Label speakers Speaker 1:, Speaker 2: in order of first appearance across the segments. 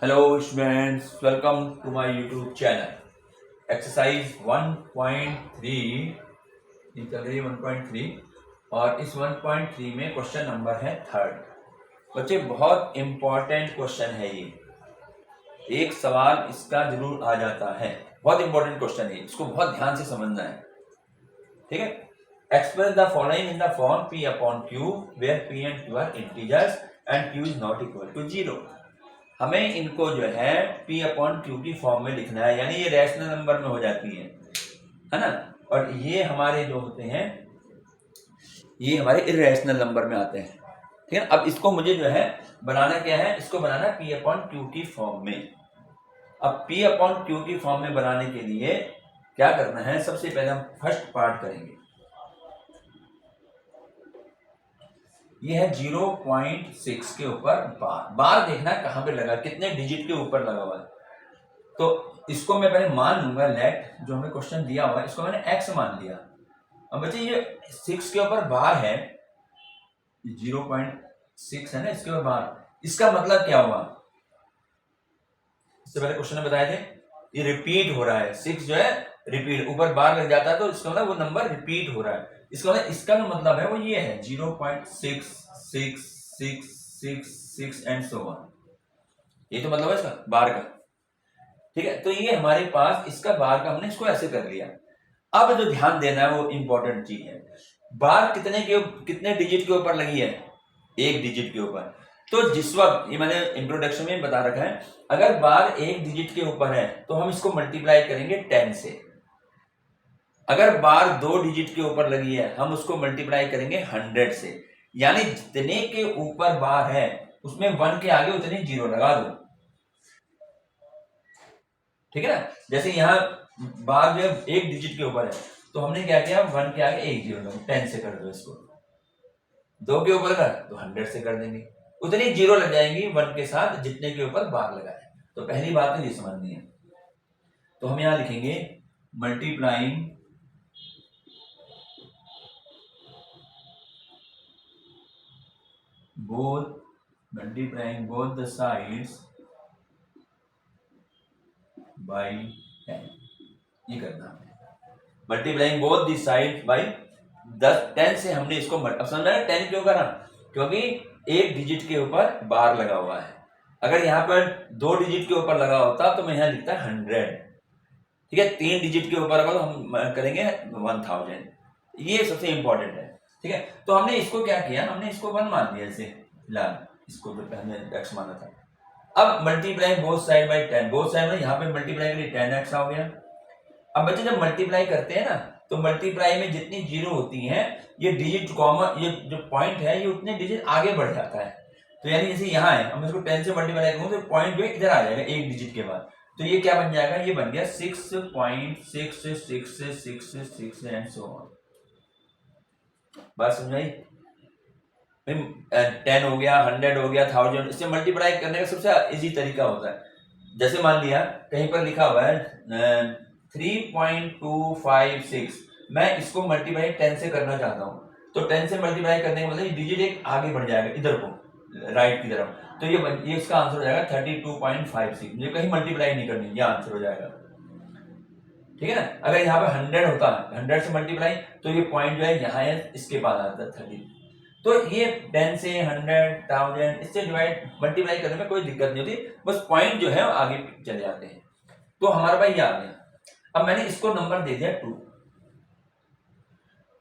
Speaker 1: Hello students, welcome to my YouTube channel. Exercise 1.3 निकल रही है 1.3 और इस 1.3 में क्वेश्चन नंबर है 3rd। बच्चे बहुत इंपॉर्टेंट क्वेश्चन है ये, एक सवाल इसका जरूर आ जाता है। बहुत इंपॉर्टेंट क्वेश्चन है, इसको बहुत ध्यान से समझना है, ठीक है। Express the following in the form p upon q where p and q are integers and q is not equal to 0। हमें इनको जो है p अपॉन क्यू की फॉर्म में लिखना है, यानी ये रैशनल नंबर में हो जाती है ना। और ये हमारे जो होते हैं ये हमारे इरेशनल नंबर में आते हैं, ठीक है। अब इसको मुझे जो है बनाना क्या है, इसको बनाना है p अपॉन क्यू की फॉर्म में। अब p अपॉन क्यू की फॉर्म में बनाने के लिए क्या करना है, सबसे पहले हम फर्स्ट पार्ट करेंगे। ये है 0.6 के ऊपर बार देखना कहां पे लगा, कितने डिजिट के ऊपर लगा हुआ है। तो इसको मैं पहले मान लूंगा, लेट जो हमें क्वेश्चन दिया हुआ है इसको मैंने x मान लिया। अब बच्चे ये 6 के ऊपर बार है, 0.6 है ना इसके ऊपर बार, इसका मतलब क्या हुआ, इससे पहले क्वेश्चन में बताए थे ये रिपीट हो रहा है। 6 जो है रिपीट, ऊपर बार लग जाता है तो इसका मतलब वो नंबर रिपीट हो रहा है। इसका मतलब है वो ये है 0.6666 एंड सो ऑन, ये तो मतलब है इसका बार का, ठीक है। तो ये हमारे पास इसका बार का हमने इसको ऐसे कर लिया। अब जो ध्यान देना है वो इंपॉर्टेंट चीज है, बार कितने डिजिट के ऊपर लगी है, एक डिजिट के ऊपर। तो जिस वक्त ये मैंने इंट्रोडक्शन में बता रखा है, अगर बार एक डिजिट के ऊपर है तो हम इसको मल्टीप्लाई करेंगे 10 से। अगर बार 2 डिजिट के ऊपर लगी है हम उसको मल्टीप्लाई करेंगे 100 से। यानी जितने के ऊपर बार है उसमें 1 के आगे उतने 0 लगा दो, ठीक है ना। जैसे यहाँ बार जो एक डिजिट के ऊपर है तो हमने क्या किया, 1 के आगे एक 0 लगा, 10 से कर दो इसको। 2 के ऊपर का तो 100 से कर देंगे, उतनी 0 लग जाएंगी 1 के साथ जितने के ऊपर बार लगा है। तो पहली बात तो ये समझनी है। तो हम यहां लिखेंगे multiplying both the sides by 10, ये करना है। Multiplying both the side by 10 से हमने इसको अब समझ रहे हैं 10 क्यों करा, क्योंकि एक डिजिट के ऊपर बार लगा हुआ है। अगर यहाँ पर 2 डिजिट के ऊपर लगा होता तो मैं यहाँ लिखता 100, ठीक है। 3 डिजिट के ऊपर लगा तो हम करेंगे 1000, ये सबसे इंपॉर्टेंट है, ठीक है। तो हमने इसको क्या किया, हमने इसको 1 मान दिया ऐसे फिलहाल, इसको जो पहले x माना था। अब multiply both side by 10, both side में यहाँ पे मल्टीप्लाई करिए 10x हो गया। अब बच्चे जब मल्टीप्लाई करते हैं ना तो मल्टीप्लाई में जितनी 0 होती हैं ये डिजिट कॉमन, ये जो पॉइंट है ये उतने डिजिट आगे बढ़ जाता है। तो यानी जैसे यहाँ है, अब मैं इसको 10 से मल्टीप्लाई करूँ तो पॉइंट जो है इधर आ जाएगा एक डिजिट के बाद। तो ये क्या बन जाएगा, ये बन गया 6.66666 एंड सो ऑन। बात समझ आई? 10 हो गया, 100 हो गया, 1000, इससे मल्टीप्लाई करने का सबसे इजी तरीका होता है। जैसे मान लिया कहीं पर लिखा हुआ है 3.256, मैं इसको मल्टीप्लाई 10 से करना चाहता हूँ, तो 10 से मल्टीप्लाई करने का मतलब डिजिट एक आगे बढ़ जाएगा इधर को, राइट की तरफ। तो ये इसका आंसर हो जाएगा 32.56। मुझे कहीं मल्टीप्लाई नहीं करनी, ये आंसर हो जाएगा, ठीक है ना। अगर यहाँ पे 100 होता है, 100 से मल्टीप्लाई तो ये पॉइंट जो है यहाँ है, इसके बाद आता है 30। तो ये 10 से 100, 1000 इससे डिवाइड मल्टीप्लाई करने में कोई दिक्कत नहीं होती, बस पॉइंट जो है आगे चले जाते हैं। तो हमारा भाई ये आ गया। अब मैंने इसको नंबर दे दिया 2।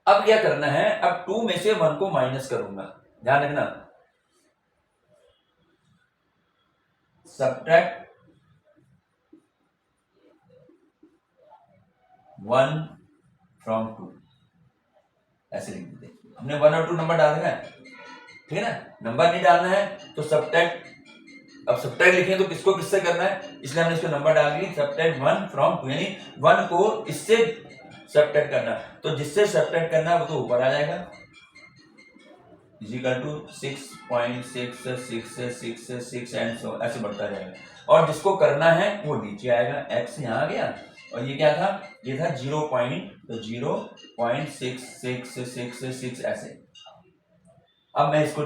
Speaker 1: अब क्या करना है, अब 2 में से 1 को माइनस करूंगा, ध्यान रखना, सब्ट्रैक्ट 1 फ्रॉम 2, ऐसे लिख देते। हमने 1 और 2 नंबर डालना है, ठीक है ना। नंबर नहीं डालना है तो सब्ट्रैक्ट, अब सब्ट्रैक्ट लिखें तो किसको किससे करना है, इसलिए हमने इसको नंबर डाल दी, सब्ट्रैक्ट 1 फ्रॉम 2, यानी 1 को इससे सब्ट्रैक्ट करना, तो जिससे सब्ट्रैक्ट करना वो तो ऊपर आ जाएगा, इक्वल टू 6.66666 एंड सो ऐसे बढ़ता जाएगा। और जिसको करना है वो नीचे आएगा, x यहाँ आ गया, और ये क्या था, ये था 0.66666 ऐसे। अब मैं इसको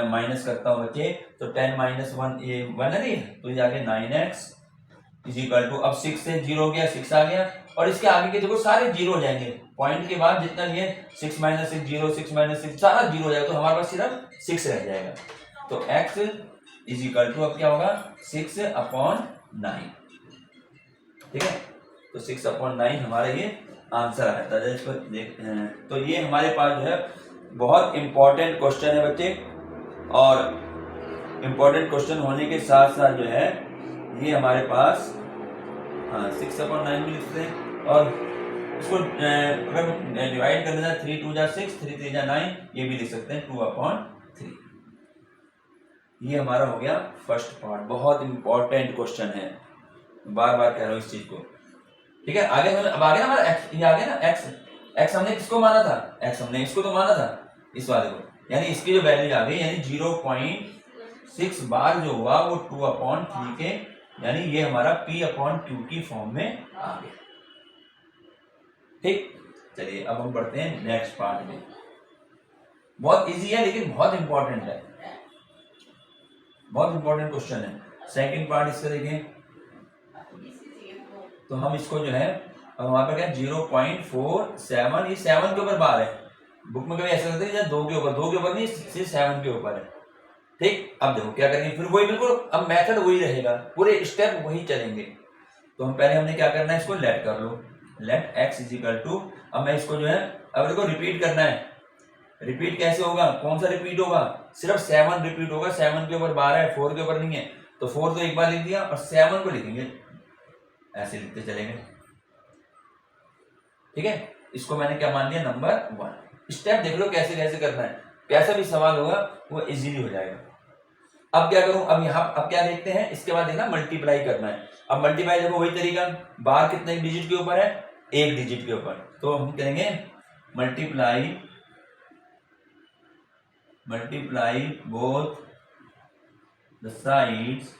Speaker 1: माइनस करता हूँ बच्चे, तो 10 माइनस 1 ये 1 है नहीं, तो ये आगे 9x इज इक्वल टू, अब 6 से 0 हो गया, 6 आ गया, और इसके आगे के देखो सारे जीरो हो जाएंगे, पॉइंट के बाद जितना भी है 6 माइनस 6 0, 6 माइनस 6 सारा जीरो हो जाएगा, तो हमारे पास सिर्फ 6 रह जाएगा। तो x इज इक्वल टू अब क्या होगा 6/9, ठीक है। तो 6/9 हमारा ये आंसर आता है। इसको देख, तो ये हमारे पास जो है बहुत इंपॉर्टेंट क्वेश्चन है बच्चे, और इंपॉर्टेंट क्वेश्चन होने के साथ साथ जो है ये हमारे पास 6/9 भी लिखते हैं, और इसको अगर डिवाइड करना है 3 2 जा 6, 3 3 जा 9, ये भी लिख सकते हैं 2/3। ये हमारा हो गया फर्स्ट पार्ट, बहुत इंपॉर्टेंट क्वेश्चन है, बार बार कह रहा हूँ इस चीज को, ठीक है। आगे अब आगे ना हमारा x, ये आगे ना x हमने किसको माना था, x हमने इसको तो माना था, इस वाले को, यानी इसकी जो वैल्यू आ गई, यानी 0.6 बार जो हुआ वो 2/3 के, यानी ये हमारा p/q की फॉर्म में आ गया, ठीक। चलिए अब हम बढ़ते हैं नेक्स्ट पार्ट में। बहुत इजी है लेकिन बहुत इंपॉर्टेंट है, बहुत इंपॉर्टेंट क्वेश्चन है। सेकंड पार्ट इसका देखें, तो हम इसको जो है, अब हमारे पास क्या 0.47, ये 7 के ऊपर बार है, बुक में कभी ऐसा करते हैं 2 के ऊपर, 2 के ऊपर नहीं, सिर्फ 7 के ऊपर है, ठीक। अब देखो क्या करेंगे, फिर वही बिल्कुल, अब मेथड वही रहेगा, पूरे स्टेप वही चलेंगे। तो हम पहले हमने क्या करना है, इसको लेट कर लो, let x is equal to, अब मैं इसको जो है, अब देखो रिपीट करना है, रिपीट कैसे होगा, कौन सा रिपीट होगा, सिर्फ 7 रिपीट होगा, 7 के ऊपर बार है, 4 के ऊपर नहीं है, तो 4 तो एक बार लिख दिया, और 7 को लिखेंगे, ऐसे लिखते चलेंगे, ठीक है। इसको मैंने क्या मान लिया, नंबर 1। स्टेप देख लो कैसे कैसे करना है, कैसा भी सवाल होगा वो इजीली हो जाएगा। अब क्या करूं, अब यहाँ अब क्या देखते हैं, इसके बाद देखना मल्टीप्लाई करना है। अब मल्टीप्लाई देखो वही तरीका, बार कितने डिजिट के ऊपर है, 1 डिजिट के ऊपर, तो हम करेंगे multiply both the sides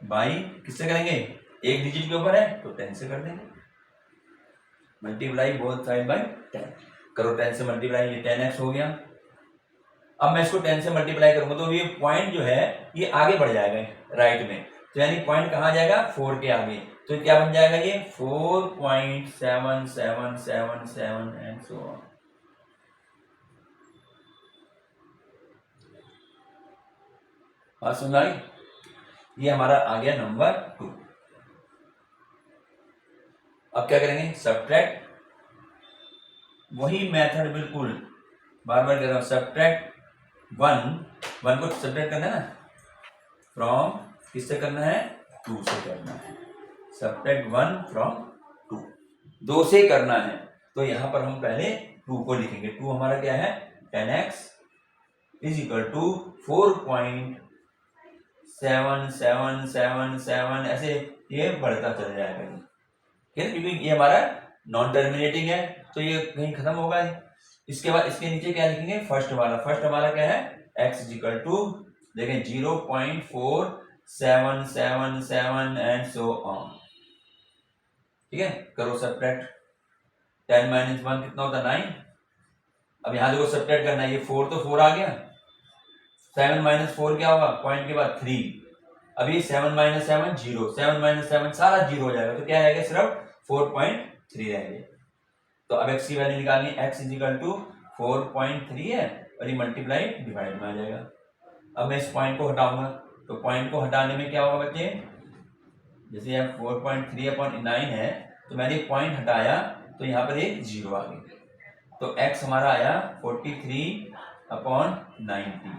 Speaker 1: by, किससे करेंगे, 1 डिजिट के ऊपर है तो 10 से कर देंगे, मल्टीप्लाई बोथ साइड बाई 10 करो, 10 से मल्टीप्लाई, ये 10x हो गया। अब मैं इसको 10 से मल्टीप्लाई करूंगा तो ये पॉइंट जो है ये आगे बढ़ जाएगा राइट में, तो यानी पॉइंट कहाँ जाएगा, 4 के आगे, तो क्या बन जाएगा ये 4.7777 एंड सो ऑन। बात सुन रही, ये हमारा आ गया नंबर 2। अब क्या करेंगे, सब्ट्रैक्ट, वही मेथड बिल्कुल, बार बार कह रहा हूं, सब्ट्रैक्ट 1 को सब्ट्रैक्ट करना है ना, फ्रॉम किससे करना है, 2 से करना है, सब्ट्रैक्ट 1 फ्रॉम 2, 2 से करना है, तो यहां पर हम पहले 2 को लिखेंगे, 2 हमारा क्या है, 10x इज इक्वल टू 4.7777 ऐसे ये बढ़ता चल जाएगा, ठीक है, क्योंकि ये हमारा नॉन टर्मिनेटिंग है, तो ये कहीं खत्म होगा। इसके बाद इसके नीचे क्या लिखेंगे, फर्स्ट वाला क्या है, x इज इक्वल टू, देखें 0.4777 एंड सो ऑन, ठीक है। करो सब्ट्रैक्ट, 10 माइनस 1 कितना होता है, 9। अब यहां देखो सब्ट्रैक्ट करना है, ये 4 तो 4 आ गया, 7 माइनस 4 क्या होगा, पॉइंट के बाद 3, अभी 7 माइनस 7 0, 7 माइनस 7 सारा जीरो हो जाएगा, तो क्या रहेगा, सिर्फ 4.3 रहेंगे। तो अब x की वैल्यू निकालनी, x इज इक्वल टू 4.3 है, और ये मल्टीप्लाई डिवाइड में आ जाएगा। अब मैं इस पॉइंट को हटाऊंगा, तो पॉइंट को हटाने में क्या होगा बच्चे, जैसे यहाँ 4.3/9 है, तो मैंने पॉइंट हटाया तो यहाँ पर एक 0 आ गई, तो x हमारा आया 43/90,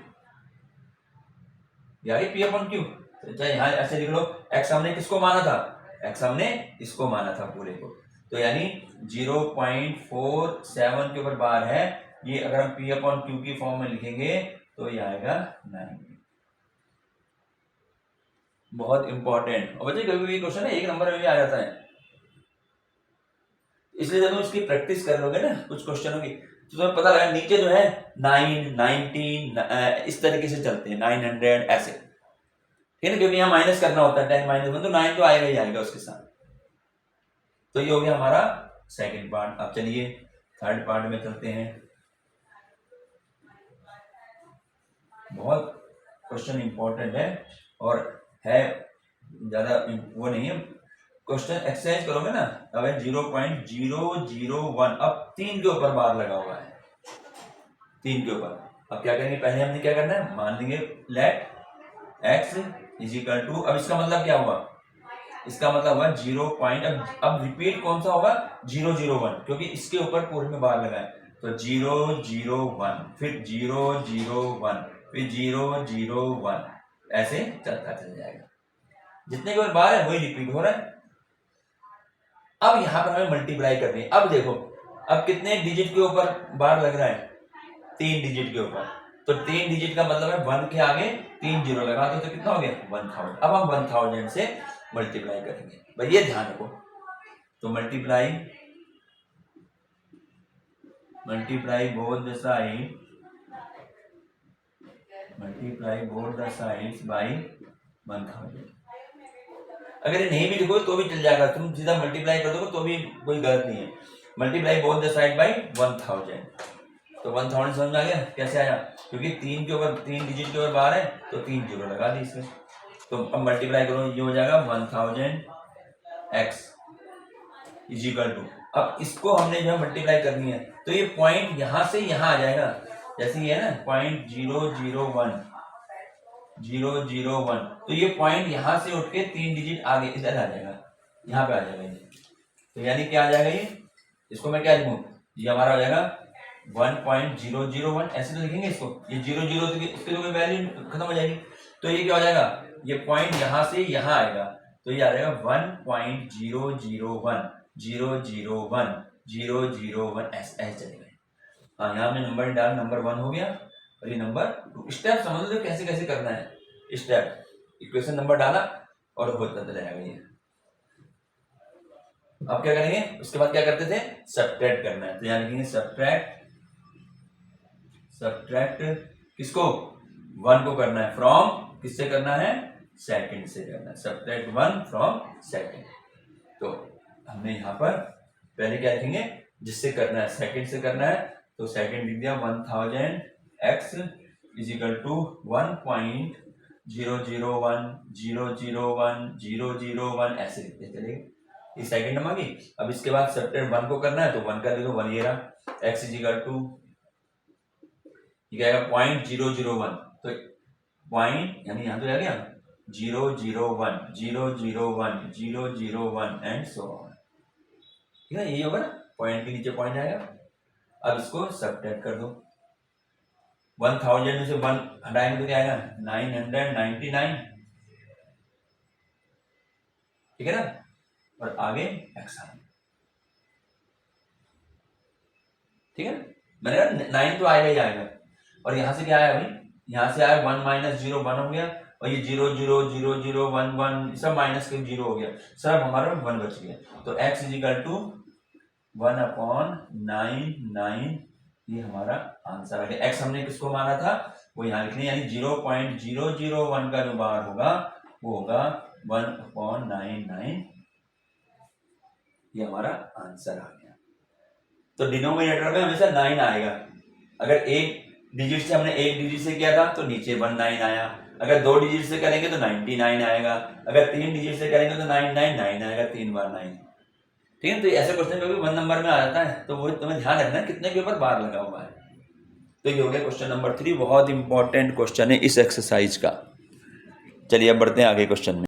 Speaker 1: यानी p/q, चाहे यहाँ ऐसे लिख लो, x हमने किसको माना था, x हमने इसको माना था पूरे को, तो यानी 0.47 के ऊपर बार है, ये अगर हम p/q की फॉर्म में लिखेंगे तो ये आएगा 90। बहुत इंपॉर्टेंट, और बच्चे कभी भी क्वेश्चन है 1 नंबर में भी आ जाता है, इसलिए जब तुम इसकी प्रैक्टिस कर लोगे ना कुछ क्वेश्चनों की, तो तुम्हें पता लगा नीचे जो है 9 19 इस तरीके से चलते हैं, 900 ऐसे, ठीक है, क्योंकि यहाँ माइनस करना होता है, 10 माइनस 1 तो 9 तो आएगा ही आएगा उसके साथ। तो ये हो गया हमारा सेकंड पार्ट। अब चलिए थर्ड पार्ट में चलते हैं। बहुत क्वेश्चन इंपॉर्टेंट है और है ज़्यादा वो नहीं है क्वेश्चन। एक्सरसाइज करोगे ना अब 0.001, अब 3 के ऊपर बार लगा हुआ है, 3 के ऊपर। अब क्या करेंगे, पहले हमने क्या करना है, मान लेंगे let x is equal to, अब इसका मतलब क्या हुआ, इसका मतलब हुआ 0 पॉइंट, अब रिपीट कौन सा होगा 001, क्योंकि इसके ऊपर पूरे में बार लगा है। तो 001, फिर 001, फिर 001, ऐसे चलता चल जाएगा, जितने के ऊपर बार है वही रिपीट हो रहा है। अब यहां पर हमें मल्टीप्लाई करनी है। अब देखो अब कितने डिजिट के ऊपर बार लग रहा है, 3 डिजिट के ऊपर। तो 3 डिजिट का मतलब है 1 के आगे 3 जीरो लगा दो तो कितना हो गया 1000। अब हम 1000 से मल्टीप्लाई करेंगे, भाई ये ध्यान रखो। तो multiply both the side, multiply both the sides by 1000। अगर ये नहीं भी लिखो तो भी चल जाएगा, तुम सीधा मल्टीप्लाई कर दोगे तो भी कोई गलत नहीं है। Multiply both the side by 1000। तो 1000 समझ में आ गया कैसे आया, क्योंकि 3 के ऊपर 3 डिजिट के ऊपर बार है तो 3 जीरो लगा दी इसमें। तो अब मल्टीप्लाई करो, ये हो जाएगा 1000 x इज इक्वल टू, अब इसको हमने जो है मल्टीप्लाई करनी है तो ये पॉइंट यहां से यहां आ जाएगा, जैसे ये है ना 0.001, तो ये पॉइंट यहां से उठ के 3 डिजिट आगे इधर आ जाएगा, यहाँ पे आ जाएगा ये। तो यानी क्या आ जाएगा ये, इसको मैं क्या लिखूं, ये हमारा हो जाएगा 1.001, ऐसे तो लिखेंगे इसको, ये 00 तो इसकी तो कोई वैल्यू खत्म हो जाएगी। तो ये क्या हो जाएगा, ये पॉइंट यहां से यहां आएगा तो ये आ जाएगा 1.001 ऐसे चलेगा। हाँ यहाँ में नंबर डाल, नंबर 1 हो गया और ये नंबर 2। स्टेप समझ लो कैसे कैसे करना है, स्टेप इक्वेशन नंबर डाला और होता चला जाएगा ये। अब क्या करेंगे, उसके बाद क्या करते थे, सब्ट्रैक्ट करना है। तो यहाँ लिखेंगे सब्ट्रैक्ट किसको, 1 को करना है फ्रॉम, किससे करना है, सेकंड से करना है, सब्ट्रैक्ट 1 फ्रॉम सेकंड। तो हमने यहाँ पर पहले क्या लिखेंगे, जिससे करना है सेकंड से करना है, तो सेकंड लिख दिया 1000 x इज इक्वल टू 1.001 ऐसे लिखते चलेंगे, ये सेकंड नंबर की। अब इसके बाद सब्ट्रैक्ट 1 को करना है तो 1 का लिखो 1 ये रहा, x इज इक्वल टू ये आएगा 0.001, तो पॉइंट यानी यहाँ तो आ गया 001 एंड सो ऑन, ठीक है, यही होगा ना, पॉइंट के नीचे पॉइंट आएगा। अब इसको सब्ट्रैक्ट कर दो, 1000 में से 1 हटाएंगे तो क्या आएगा 999, ठीक है ना, और आगे x आएगा, ठीक है, मैंने कहा 9 तो आएगा ही आएगा। और यहाँ से क्या आया भाई, यहाँ से आया 1 - 0 1 हो गया, और ये 0 0 0 0 1 1 सब माइनस के 0 हो गया, सब हमारा 1 बच गया। तो x इज इक्वल टू 1/9 ये हमारा आंसर आ गया। x हमने किसको माना था वो यहाँ लिखने, यानी 0.001 का जो बार होगा वो होगा 1/99, ये हमारा आंसर आ गया। तो डिनोमिनेटर में हमेशा 9 आएगा, अगर एक डिजिट से हमने एक डिजिट से किया था तो नीचे 19 आया, अगर 2 डिजिट से करेंगे तो 99 आएगा, अगर 3 डिजिट से करेंगे तो 999 आएगा, 3 बार 9, ठीक है। तो ऐसे क्वेश्चन कभी 1 नंबर में आ जाता है, तो वो तुम्हें ध्यान रखना है कितने के ऊपर बार लगा हुआ है। तो ये हो गया क्वेश्चन नंबर 3, बहुत इंपॉर्टेंट क्वेश्चन है इस एक्सरसाइज का। चलिए अब बढ़ते हैं आगे क्वेश्चन में।